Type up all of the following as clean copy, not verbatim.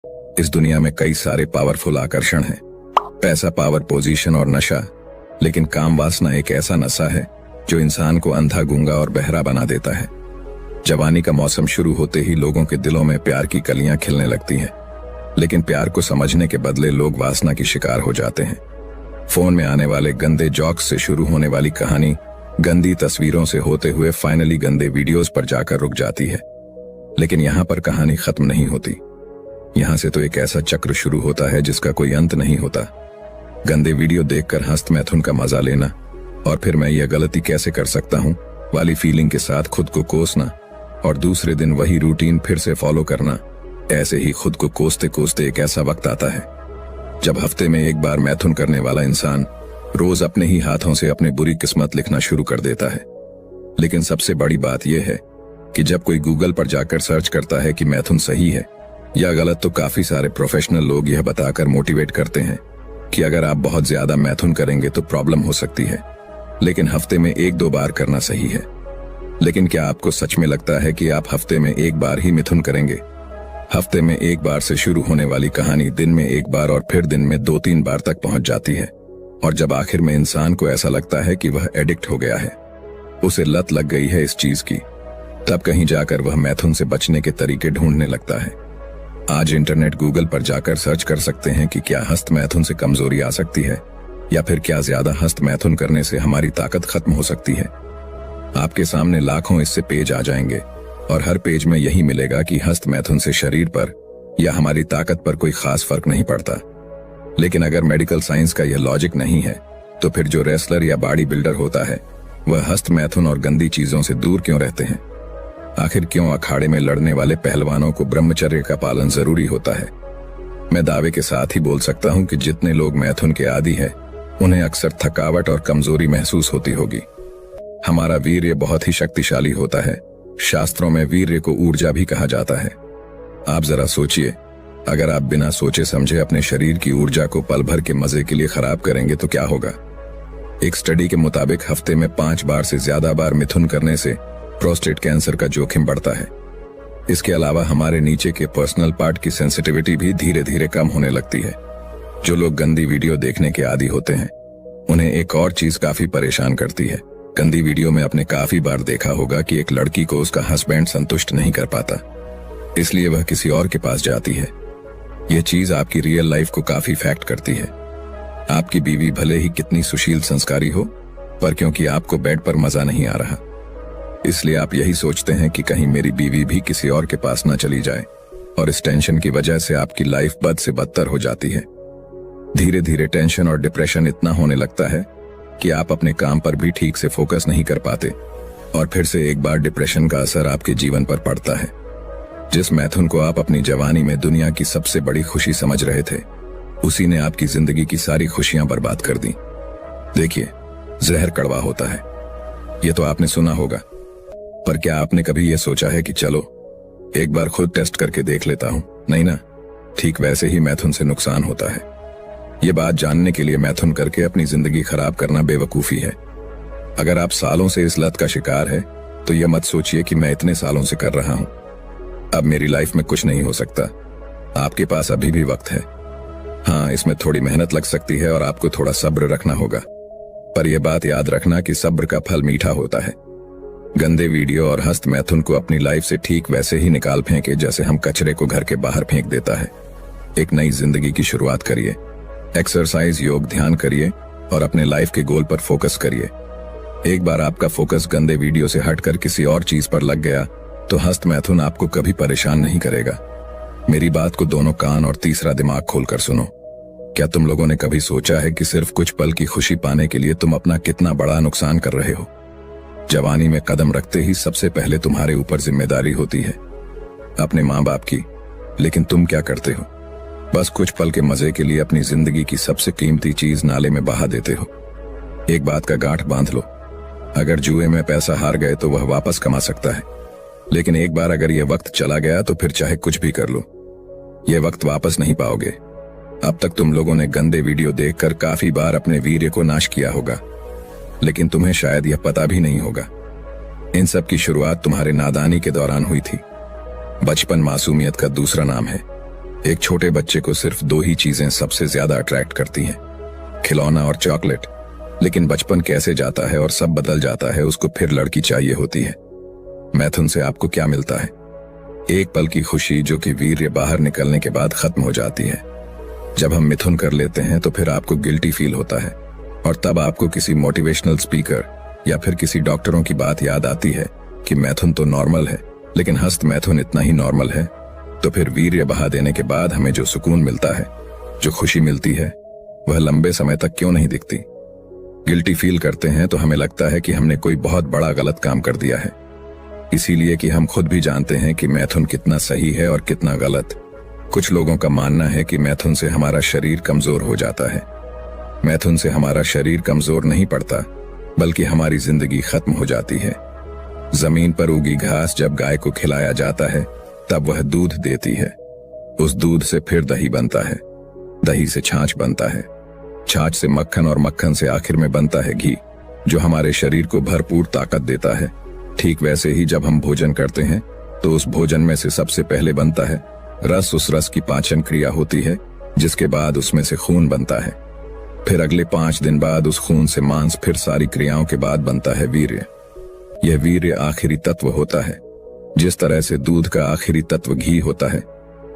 इस दुनिया में कई सारे पावरफुल आकर्षण हैं, पैसा, पावर, पोजीशन और नशा। लेकिन काम वासना एक ऐसा नशा है जो इंसान को अंधा, गूंगा और बहरा बना देता है। जवानी का मौसम शुरू होते ही लोगों के दिलों में प्यार की कलियां खिलने लगती हैं, लेकिन प्यार को समझने के बदले लोग वासना की शिकार हो जाते हैं। फोन में आने वाले गंदे जोक्स से शुरू होने वाली कहानी गंदी तस्वीरों से होते हुए फाइनली गंदे वीडियोस पर जाकर रुक जाती है। लेकिन यहाँ पर कहानी खत्म नहीं होती। यहाँ से तो एक ऐसा चक्र शुरू होता है जिसका कोई अंत नहीं होता। गंदे वीडियो देखकर हस्त मैथुन का मजा लेना और फिर मैं यह गलती कैसे कर सकता हूँ वाली फीलिंग के साथ खुद को कोसना और दूसरे दिन वही रूटीन फिर से फॉलो करना। ऐसे ही खुद को कोसते कोसते एक ऐसा वक्त आता है जब हफ्ते में एक बार मैथुन करने वाला इंसान रोज अपने ही हाथों से अपनी बुरी किस्मत लिखना शुरू कर देता है। लेकिन सबसे बड़ी बात यह है कि जब कोई गूगल पर जाकर सर्च करता है कि मैथुन सही है या गलत, तो काफी सारे प्रोफेशनल लोग यह बताकर मोटिवेट करते हैं कि अगर आप बहुत ज्यादा मैथुन करेंगे तो प्रॉब्लम हो सकती है, लेकिन हफ्ते में 1-2 बार करना सही है। लेकिन क्या आपको सच में लगता है कि आप हफ्ते में 1 बार ही मिथुन करेंगे? हफ्ते में 1 बार से शुरू होने वाली कहानी दिन में 1 बार और फिर दिन में 2-3 बार तक पहुंच जाती है। और जब आखिर में इंसान को ऐसा लगता है कि वह एडिक्ट हो गया है, उसे लत लग गई है इस चीज की, तब कहीं जाकर वह मैथुन से बचने के तरीके ढूंढने लगता है। आज इंटरनेट, गूगल पर जाकर सर्च कर सकते हैं कि क्या हस्त मैथुन से कमजोरी आ सकती है या फिर क्या ज्यादा हस्त मैथुन करने से हमारी ताकत खत्म हो सकती है। आपके सामने लाखों इससे पेज आ जाएंगे और हर पेज में यही मिलेगा कि हस्त मैथुन से शरीर पर या हमारी ताकत पर कोई खास फर्क नहीं पड़ता। लेकिन अगर मेडिकल साइंस का यह लॉजिक नहीं है तो फिर जो रेसलर या बॉडी बिल्डर होता है वह हस्त मैथुन और गंदी चीजों से दूर क्यों रहते हैं? आखिर क्यों अखाड़े में लड़ने वाले पहलवानों को ब्रह्मचर्य का पालन जरूरी होता है? मैं दावे के साथ ही बोल सकता हूं कि जितने लोग मैथुन के आदी है उन्हें अक्सर थकावट और कमजोरी महसूस होती होगी। हमारा वीर्य बहुत ही शक्तिशाली होता है। शास्त्रों में वीर्य को ऊर्जा भी कहा जाता है। आप जरा सोचिए, अगर आप बिना सोचे समझे अपने शरीर की ऊर्जा को पल भर के मजे के लिए खराब करेंगे तो क्या होगा? एक स्टडी के मुताबिक हफ्ते में 5 बार से ज्यादा बार मिथुन करने से प्रोस्टेट कैंसर का जोखिम बढ़ता है। इसके अलावा हमारे नीचे के पर्सनल पार्ट की सेंसिटिविटी भी धीरे धीरे कम होने लगती है। जो लोग गंदी वीडियो देखने के आदी होते हैं उन्हें एक और चीज काफी परेशान करती है। गंदी वीडियो में आपने काफी बार देखा होगा कि एक लड़की को उसका हस्बैंड संतुष्ट नहीं कर पाता, इसलिए वह किसी और के पास जाती है। यह चीज आपकी रियल लाइफ को काफी इफेक्ट करती है। आपकी बीवी भले ही कितनी सुशील संस्कारी हो, पर क्योंकि आपको बेड पर मजा नहीं आ रहा, इसलिए आप यही सोचते हैं कि कहीं मेरी बीवी भी किसी और के पास न चली जाए, और इस टेंशन की वजह से आपकी लाइफ बद से बदतर हो जाती है। धीरे धीरे टेंशन और डिप्रेशन इतना होने लगता है कि आप अपने काम पर भी ठीक से फोकस नहीं कर पाते, और फिर से एक बार डिप्रेशन का असर आपके जीवन पर पड़ता है। जिस मैथुन को आप अपनी जवानी में दुनिया की सबसे बड़ी खुशी समझ रहे थे, उसी ने आपकी जिंदगी की सारी खुशियां बर्बाद कर दी। देखिए, जहर कड़वा होता है, ये तो आपने सुना होगा, पर क्या आपने कभी यह सोचा है कि चलो एक बार खुद टेस्ट करके देख लेता हूं? नहीं ना? ठीक वैसे ही मैथुन से नुकसान होता है। ये बात जानने के लिए मैथुन करके अपनी जिंदगी खराब करना बेवकूफी है। अगर आप सालों से इस लत का शिकार है तो यह मत सोचिए कि मैं इतने सालों से कर रहा हूं, अब मेरी लाइफ में कुछ नहीं हो सकता। आपके पास अभी भी वक्त है। हाँ, इसमें थोड़ी मेहनत लग सकती है और आपको थोड़ा सब्र रखना होगा, पर यह बात याद रखना कि सब्र का फल मीठा होता है। गंदे वीडियो और हस्त मैथुन को अपनी लाइफ से ठीक वैसे ही निकाल फेंके जैसे हम कचरे को घर के बाहर फेंक देता है। एक नई जिंदगी की शुरुआत करिए। एक्सरसाइज, योग, ध्यान करिए और अपने लाइफ के गोल पर फोकस करिए। एक बार आपका फोकस गंदे वीडियो से हटकर किसी और चीज पर लग गया तो हस्त मैथुन आपको कभी परेशान नहीं करेगा। मेरी बात को दोनों कान और तीसरा दिमाग खोलकर सुनो। क्या तुम लोगों ने कभी सोचा है कि सिर्फ कुछ पल की खुशी पाने के लिए तुम अपना कितना बड़ा नुकसान कर रहे हो? जवानी में कदम रखते ही सबसे पहले तुम्हारे ऊपर जिम्मेदारी होती है अपने माँ बाप की, लेकिन तुम क्या करते हो? बस कुछ पल के मजे के लिए अपनी जिंदगी की सबसे कीमती चीज नाले में बहा देते हो। एक बात का गांठ बांध लो, अगर जुए में पैसा हार गए तो वह वापस कमा सकता है, लेकिन एक बार अगर यह वक्त चला गया तो फिर चाहे कुछ भी कर लो, यह वक्त वापस नहीं पाओगे। अब तक तुम लोगों ने गंदे वीडियो देखकर काफी बार अपने वीर्य को नाश किया होगा, लेकिन तुम्हें शायद यह पता भी नहीं होगा। इन सब की शुरुआत तुम्हारे नादानी के दौरान हुई थी। बचपन मासूमियत का दूसरा नाम है। एक छोटे बच्चे को सिर्फ दो ही चीजें सबसे ज्यादा अट्रैक्ट करती हैं, खिलौना और चॉकलेट। लेकिन बचपन कैसे जाता है और सब बदल जाता है, उसको फिर लड़की चाहिए होती है। मैथुन से आपको क्या मिलता है? एक पल की खुशी जो कि वीर्य बाहर निकलने के बाद खत्म हो जाती है। जब हम मिथुन कर लेते हैं तो फिर आपको गिल्टी फील होता है, और तब आपको किसी मोटिवेशनल स्पीकर या फिर किसी डॉक्टरों की बात याद आती है कि मैथुन तो नॉर्मल है, लेकिन हस्त मैथुन इतना ही नॉर्मल है। तो फिर वीर्य बहा देने के बाद हमें जो सुकून मिलता है, जो खुशी मिलती है, वह लंबे समय तक क्यों नहीं दिखती? गिल्टी फील करते हैं तो हमें लगता है कि हमने कोई बहुत बड़ा गलत काम कर दिया है, इसीलिए कि हम खुद भी जानते हैं कि मैथुन कितना सही है और कितना गलत। कुछ लोगों का मानना है कि मैथुन से हमारा शरीर कमजोर हो जाता है। मैथुन से हमारा शरीर कमजोर नहीं पड़ता, बल्कि हमारी जिंदगी खत्म हो जाती है। जमीन पर उगी घास जब गाय को खिलाया जाता है तब वह दूध देती है। उस दूध से फिर दही बनता है, दही से छाछ बनता है, छाछ से मक्खन, और मक्खन से आखिर में बनता है घी, जो हमारे शरीर को भरपूर ताकत देता है। ठीक वैसे ही जब हम भोजन करते हैं तो उस भोजन में से सबसे पहले बनता है रस। उस रस की पाचन क्रिया होती है, जिसके बाद उसमें से खून बनता है। फिर अगले 5 दिन बाद उस खून से मांस, फिर सारी क्रियाओं के बाद बनता है वीर्य। यह वीर्य आखिरी तत्व होता है। जिस तरह से दूध का आखिरी तत्व घी होता है,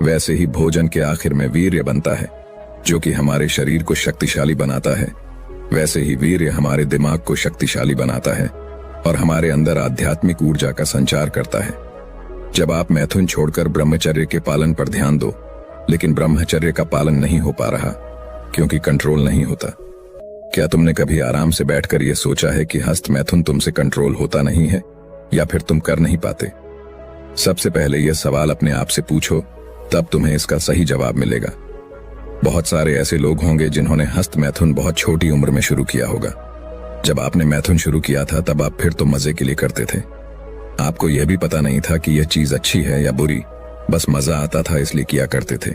वैसे ही भोजन के आखिर में वीर्य बनता है, जो कि हमारे शरीर को शक्तिशाली बनाता है। वैसे ही वीर्य हमारे दिमाग को शक्तिशाली बनाता है और हमारे अंदर आध्यात्मिक ऊर्जा का संचार करता है। जब आप मैथुन छोड़कर ब्रह्मचर्य के पालन पर ध्यान दो, लेकिन ब्रह्मचर्य का पालन नहीं हो पा रहा क्योंकि कंट्रोल नहीं होता। क्या तुमने कभी आराम से बैठकर यह सोचा है कि हस्त मैथुन तुमसे कंट्रोल होता नहीं है, या फिर तुम कर नहीं पाते? सबसे पहले यह सवाल अपने आप से पूछो, तब तुम्हें इसका सही जवाब मिलेगा। बहुत सारे ऐसे लोग होंगे जिन्होंने हस्त मैथुन बहुत छोटी उम्र में शुरू किया होगा। जब आपने मैथुन शुरू किया था तब आप फिर तो मजे के लिए करते थे। आपको यह भी पता नहीं था कि यह चीज अच्छी है या बुरी, बस मजा आता था इसलिए किया करते थे।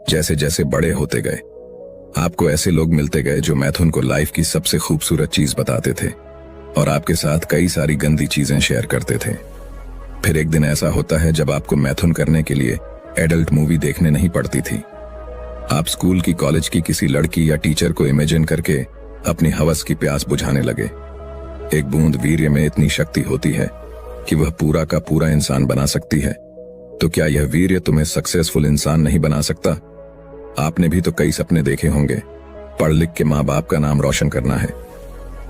जैसे जैसे बड़े होते गए, आपको ऐसे लोग मिलते गए जो मैथुन को लाइफ की सबसे खूबसूरत चीज बताते थे और आपके साथ कई सारी गंदी चीजें शेयर करते थे। फिर एक दिन ऐसा होता है जब आपको मैथुन करने के लिए एडल्ट मूवी देखने नहीं पड़ती थी। आप स्कूल की, कॉलेज की किसी लड़की या टीचर को इमेजिन करके अपनी हवस की प्यास बुझाने लगे। एक बूंद वीर्य में इतनी शक्ति होती है कि वह पूरा का पूरा इंसान बना सकती है। तो क्या यह वीर्य तुम्हें सक्सेसफुल इंसान नहीं बना सकता? आपने भी तो कई सपने देखे होंगे। पढ़ लिख के माँ बाप का नाम रोशन करना है,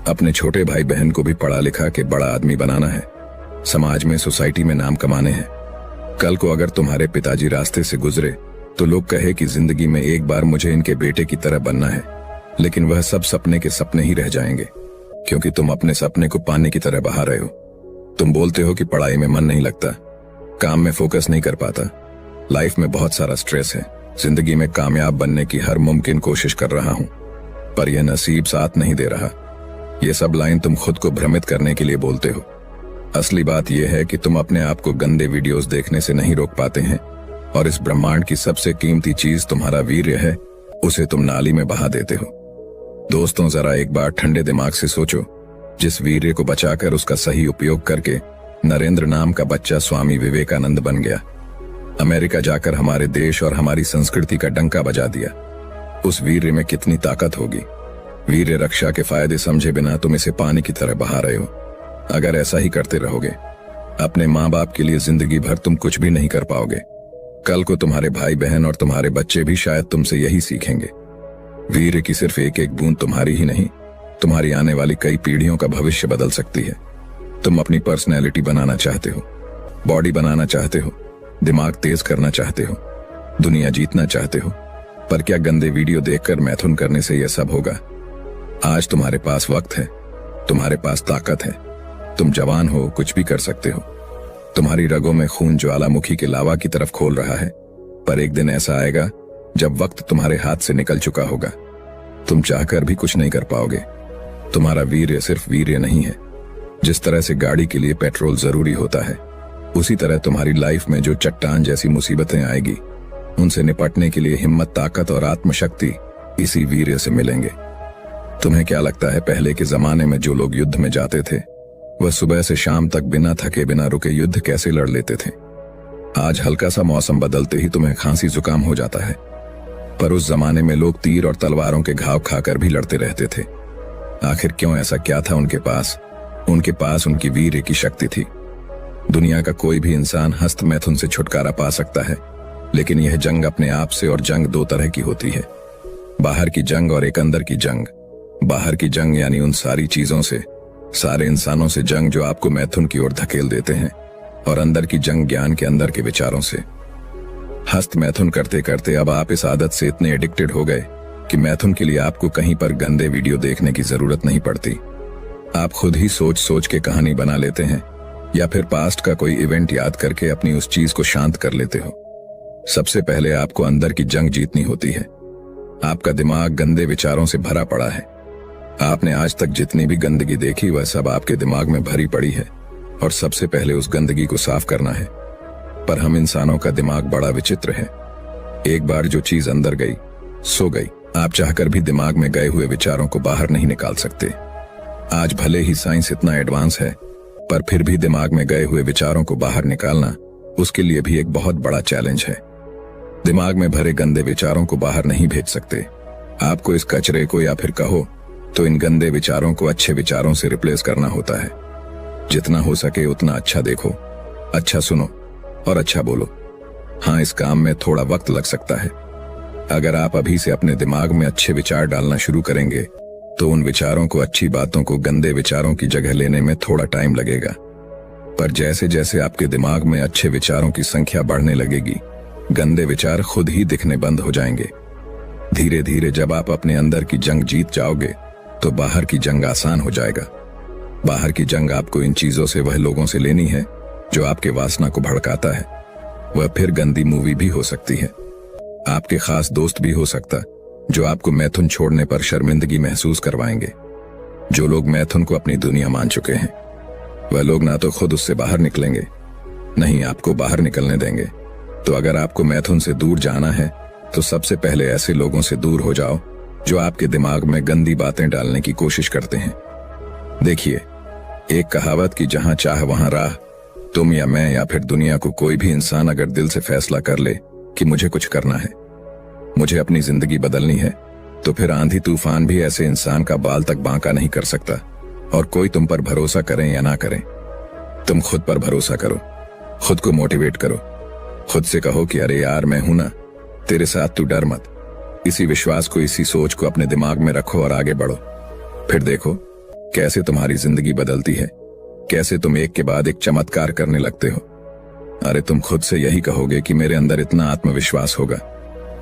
अपने छोटे भाई बहन को भी पढ़ा लिखा के बड़ा आदमी बनाना है, समाज में, सोसाइटी में नाम कमाने हैं। कल को अगर तुम्हारे पिताजी रास्ते से गुजरे तो लोग कहे कि जिंदगी में एक बार मुझे इनके बेटे की तरह बनना है, लेकिन वह सब सपने के सपने ही रह जाएंगे, क्योंकि तुम अपने सपने को पानी की तरह बहा रहे हो। तुम बोलते हो कि पढ़ाई में मन नहीं लगता, काम में फोकस नहीं कर पाता, लाइफ में बहुत सारा स्ट्रेस है, जिंदगी में कामयाब बनने की हर मुमकिन कोशिश कर रहा हूं, पर यह नसीब साथ नहीं दे रहा। ये सब लाइन तुम खुद को भ्रमित करने के लिए बोलते हो। असली बात यह है कि तुम अपने आप को गंदे वीडियोस देखने से नहीं रोक पाते हैं, और इस ब्रह्मांड की सबसे कीमती चीज तुम्हारा वीर्य है, उसे तुम नाली में बहा देते हो। दोस्तों, जरा एक बार ठंडे दिमाग से सोचो, जिस वीर्य को बचाकर उसका सही उपयोग करके नरेंद्र नाम का बच्चा स्वामी विवेकानंद बन गया, अमेरिका जाकर हमारे देश और हमारी संस्कृति का डंका बजा दिया, उस वीर्य में कितनी ताकत होगी। वीर्य रक्षा के फायदे समझे बिना तुम इसे पानी की तरह बहा रहे हो। अगर ऐसा ही करते रहोगे, अपने माँ बाप के लिए जिंदगी भर तुम कुछ भी नहीं कर पाओगे। कल को तुम्हारे भाई बहन और तुम्हारे बच्चे भी शायद तुमसे यही सीखेंगे। वीर्य की सिर्फ एक एक बूंद तुम्हारी ही नहीं, तुम्हारी आने वाली कई पीढ़ियों का भविष्य बदल सकती है। तुम अपनी पर्सनैलिटी बनाना चाहते हो, बॉडी बनाना चाहते हो, दिमाग तेज करना चाहते हो, दुनिया जीतना चाहते हो, पर क्या गंदे वीडियो देखकर मैथुन करने से यह सब होगा? आज तुम्हारे पास वक्त है, तुम्हारे पास ताकत है, तुम जवान हो, कुछ भी कर सकते हो। तुम्हारी रगों में खून ज्वालामुखी के लावा की तरफ खोल रहा है, पर एक दिन ऐसा आएगा जब वक्त तुम्हारे हाथ से निकल चुका होगा। तुम चाहकर भी कुछ नहीं कर पाओगे। तुम्हारा वीर्य सिर्फ वीर्य नहीं है। जिस तरह से गाड़ी के लिए पेट्रोल जरूरी होता है, उसी तरह तुम्हारी लाइफ में जो चट्टान जैसी मुसीबतें आएगी, उनसे निपटने के लिए हिम्मत, ताकत और आत्मशक्ति इसी वीर्य से मिलेंगे। तुम्हें क्या लगता है, पहले के जमाने में जो लोग युद्ध में जाते थे, वह सुबह से शाम तक बिना थके बिना रुके युद्ध कैसे लड़ लेते थे? आज हल्का सा मौसम बदलते ही तुम्हें खांसी जुकाम हो जाता है, पर उस जमाने में लोग तीर और तलवारों के घाव खाकर भी लड़ते रहते थे। आखिर क्यों? ऐसा क्या था उनके पास? उनके पास उनकी वीर्य की शक्ति थी। दुनिया का कोई भी इंसान हस्त मैथुन से छुटकारा पा सकता है, लेकिन यह जंग अपने आप से, और जंग दो तरह की होती है, बाहर की जंग और एक अंदर की जंग। बाहर की जंग यानी उन सारी चीजों से, सारे इंसानों से जंग जो आपको मैथुन की ओर धकेल देते हैं, और अंदर की जंग ज्ञान के अंदर के विचारों से। हस्त मैथुन करते करते अब आप इस आदत से इतने एडिक्टेड हो गए कि मैथुन के लिए आपको कहीं पर गंदे वीडियो देखने की जरूरत नहीं पड़ती। आप खुद ही सोच सोच के कहानी बना लेते हैं, या फिर पास्ट का कोई इवेंट याद करके अपनी उस चीज को शांत कर लेते हो। सबसे पहले आपको अंदर की जंग जीतनी होती है। आपका दिमाग गंदे विचारों से भरा पड़ा है। आपने आज तक जितनी भी गंदगी देखी वह सब आपके दिमाग में भरी पड़ी है, और सबसे पहले उस गंदगी को साफ करना है। पर हम इंसानों का दिमाग बड़ा विचित्र है। एक बार जो चीज अंदर गई सो गई। आप चाहकर भी दिमाग में गए हुए विचारों को बाहर नहीं निकाल सकते। आज भले ही साइंस इतना एडवांस है, पर फिर भी दिमाग में गए हुए विचारों को बाहर निकालना उसके लिए भी एक बहुत बड़ा चैलेंज है। दिमाग में भरे गंदे विचारों को बाहर नहीं भेज सकते। आपको इस कचरे को, या फिर कहो तो इन गंदे विचारों को अच्छे विचारों से रिप्लेस करना होता है। जितना हो सके उतना अच्छा देखो, अच्छा सुनो और अच्छा बोलो। हाँ, इस काम में थोड़ा वक्त लग सकता है। अगर आप अभी से अपने दिमाग में अच्छे विचार डालना शुरू करेंगे तो उन विचारों को, अच्छी बातों को गंदे विचारों की जगह लेने में थोड़ा टाइम लगेगा। पर जैसे जैसे आपके दिमाग में अच्छे विचारों की संख्या बढ़ने लगेगी, गंदे विचार खुद ही दिखने बंद हो जाएंगे। धीरे धीरे जब आप अपने अंदर की जंग जीत जाओगे तो बाहर की जंग आसान हो जाएगा। बाहर की जंग आपको इन चीजों से, वह लोगों से लेनी है जो आपके वासना को भड़काता है। वह फिर गंदी मूवी भी हो सकती है, आपके खास दोस्त भी हो सकता जो आपको मैथुन छोड़ने पर शर्मिंदगी महसूस करवाएंगे। जो लोग मैथुन को अपनी दुनिया मान चुके हैं, वह लोग ना तो खुद उससे बाहर निकलेंगे, नहीं आपको बाहर निकलने देंगे। तो अगर आपको मैथुन से दूर जाना है तो सबसे पहले ऐसे लोगों से दूर हो जाओ जो आपके दिमाग में गंदी बातें डालने की कोशिश करते हैं। देखिए, एक कहावत की जहां चाह वहां राह। तुम या मैं या फिर दुनिया को कोई भी इंसान अगर दिल से फैसला कर ले कि मुझे कुछ करना है, मुझे अपनी जिंदगी बदलनी है, तो फिर आंधी तूफान भी ऐसे इंसान का बाल तक बांका नहीं कर सकता। और कोई तुम पर भरोसा करें या ना करें, तुम खुद पर भरोसा करो, खुद को मोटिवेट करो, खुद से कहो कि अरे यार मैं हूं ना तेरे साथ, तू डर मत। इसी विश्वास को, इसी सोच को अपने दिमाग में रखो और आगे बढ़ो। फिर देखो कैसे तुम्हारी जिंदगी बदलती है, कैसे तुम एक के बाद एक चमत्कार करने लगते हो। अरे तुम खुद से यही कहोगे कि मेरे अंदर इतना आत्मविश्वास होगा,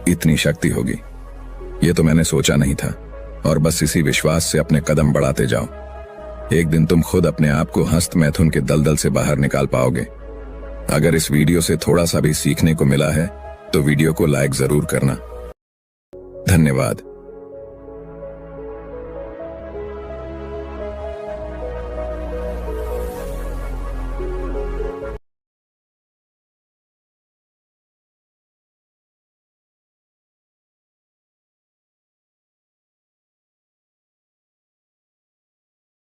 इतनी शक्ति होगी, ये तो मैंने सोचा नहीं था। और बस इसी विश्वास से अपने कदम बढ़ाते जाओ। एक दिन तुम खुद अपने आप को हस्त मैथुन के दलदल से बाहर निकाल पाओगे। अगर इस वीडियो से थोड़ा सा भी सीखने को मिला है तो वीडियो को लाइक जरूर करना। धन्यवाद।